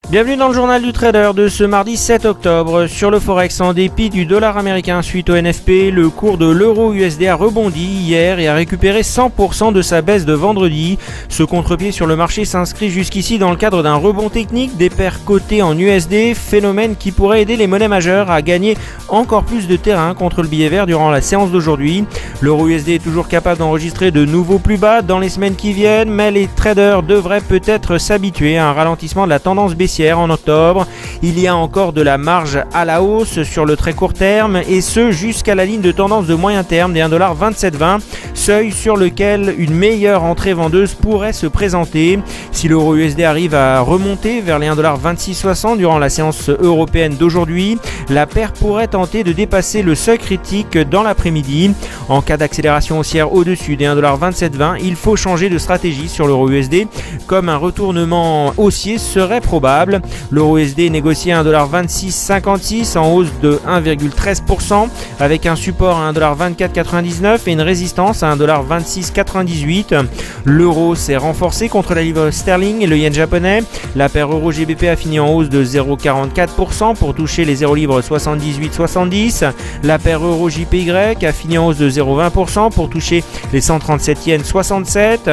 Bienvenue dans le journal du trader de ce mardi 7 octobre. Sur le Forex, en dépit du dollar américain suite au NFP, le cours de l'euro USD a rebondi hier et a récupéré 100% de sa baisse de vendredi. Ce contre-pied sur le marché s'inscrit jusqu'ici dans le cadre d'un rebond technique des paires cotées en USD, phénomène qui pourrait aider les monnaies majeures à gagner encore plus de terrain contre le billet vert durant la séance d'aujourd'hui. L'euro USD est toujours capable d'enregistrer de nouveaux plus bas dans les semaines qui viennent, mais les traders devraient peut-être s'habituer à un ralentissement de la tendance baissière en octobre. Il y a encore de la marge à la hausse sur le très court terme et ce jusqu'à la ligne de tendance de moyen terme des 1,2720$, seuil sur lequel une meilleure entrée vendeuse pourrait se présenter. Si l'euro USD arrive à remonter vers les 1,2660$ durant la séance européenne d'aujourd'hui, la paire pourrait tenter de dépasser le seuil critique dans l'après-midi. En cas d'accélération haussière au-dessus des 1,2720$, il faut changer de stratégie sur l'euro USD, comme un retournement haussier serait probable. L'euro USD est négocié à 1,2656$ en hausse de 1,13% avec un support à 1,2499$ et une résistance à 1,2698$. L'euro s'est renforcé contre la livre sterling et le yen japonais. La paire euro GBP a fini en hausse de 0,44% pour toucher les 0 livres 78,70. La paire euro JPY a fini en hausse de 0,20% pour toucher les 137 yens 67.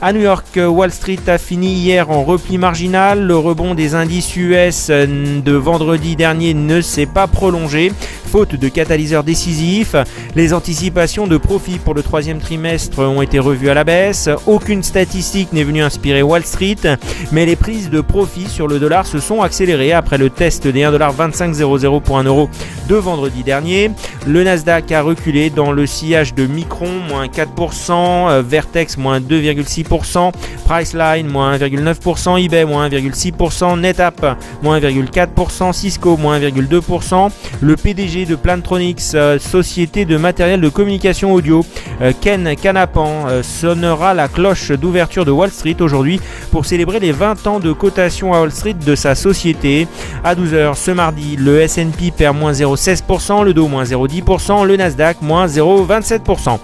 À New York, Wall Street a fini hier en repli marginal. Le rebond des indices US de vendredi dernier ne s'est pas prolongé, faute de catalyseurs décisifs. Les anticipations de profit pour le troisième trimestre ont été revues à la baisse. Aucune statistique n'est venue inspirer Wall Street, mais les prises de profit sur le dollar se sont accélérées après le test des 1,2500$ pour 1 euro de vendredi dernier. Le Nasdaq a reculé dans le sillage de Micron, moins 4%, Vertex, moins 2,6%, Priceline, moins 1,9%, eBay, moins 1,6%, NetApp, moins 1,4%, Cisco, moins 1,2%. Le PDG de Plantronics, société de matériel de communication audio, Ken Canapan, sonnera la cloche d'ouverture de Wall Street aujourd'hui pour célébrer les 20 ans de cotation à Wall Street de sa société. À 12h ce mardi, le S&P perd moins 0,16%, le Dow moins 0,10%, le Nasdaq moins 0,27%.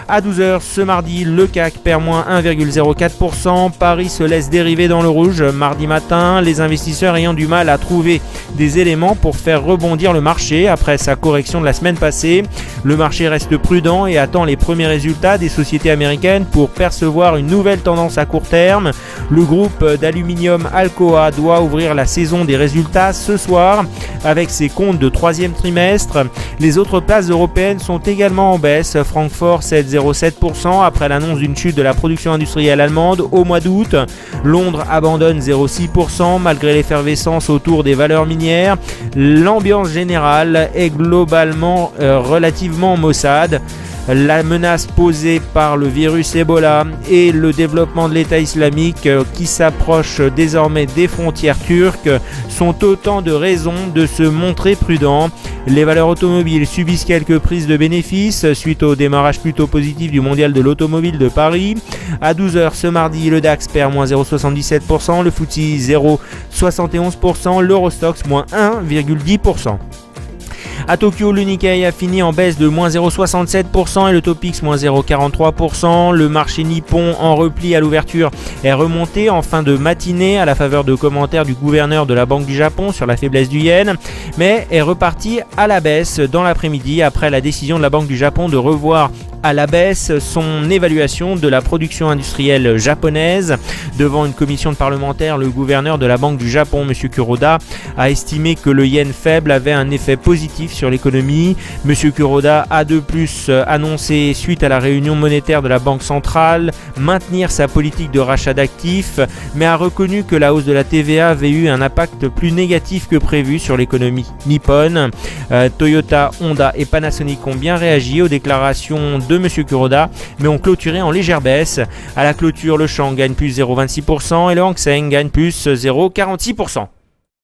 À 12h ce mardi, le CAC perd moins 1,04%. Paris se laisse dériver dans le rouge mardi matin, les investisseurs ayant du mal à trouver des éléments pour faire rebondir le marché après sa correction de la semaine passée. Le marché reste prudent et attend les premiers résultats des sociétés américaines pour percevoir une nouvelle tendance à court terme. Le groupe d'aluminium Alcoa doit ouvrir la saison des résultats ce soir avec ses comptes de troisième trimestre. Les autres places européennes sont également en baisse. Francfort cède 0,7% après l'annonce d'une chute de la production industrielle allemande au mois d'août. Londres abandonne 0,6% malgré l'effervescence autour des valeurs minières. L'ambiance générale est globalement relativement maussade. La menace posée par le virus Ebola et le développement de l'État islamique qui s'approche désormais des frontières turques sont autant de raisons de se montrer prudent. Les valeurs automobiles subissent quelques prises de bénéfices suite au démarrage plutôt positif du mondial de l'automobile de Paris. À 12h ce mardi, le DAX perd moins 0,77%, le FTSE 0,71%, l'Eurostoxx moins 1,10%. À Tokyo, le Nikkei a fini en baisse de moins 0,67% et le Topix moins 0,43%. Le marché nippon en repli à l'ouverture est remonté en fin de matinée à la faveur de commentaires du gouverneur de la Banque du Japon sur la faiblesse du yen, mais est reparti à la baisse dans l'après-midi après la décision de la Banque du Japon de revoir à la baisse son évaluation de la production industrielle japonaise. Devant une commission de parlementaires, le gouverneur de la Banque du Japon, M. Kuroda, a estimé que le yen faible avait un effet positif sur l'économie. M. Kuroda a de plus annoncé, suite à la réunion monétaire de la Banque centrale, maintenir sa politique de rachat d'actifs, mais a reconnu que la hausse de la TVA avait eu un impact plus négatif que prévu sur l'économie nippone. Toyota, Honda et Panasonic ont bien réagi aux déclarations de M. Kuroda, mais ont clôturé en légère baisse. À la clôture, le Shang gagne plus 0,26% et le Hang Seng gagne plus 0,46%.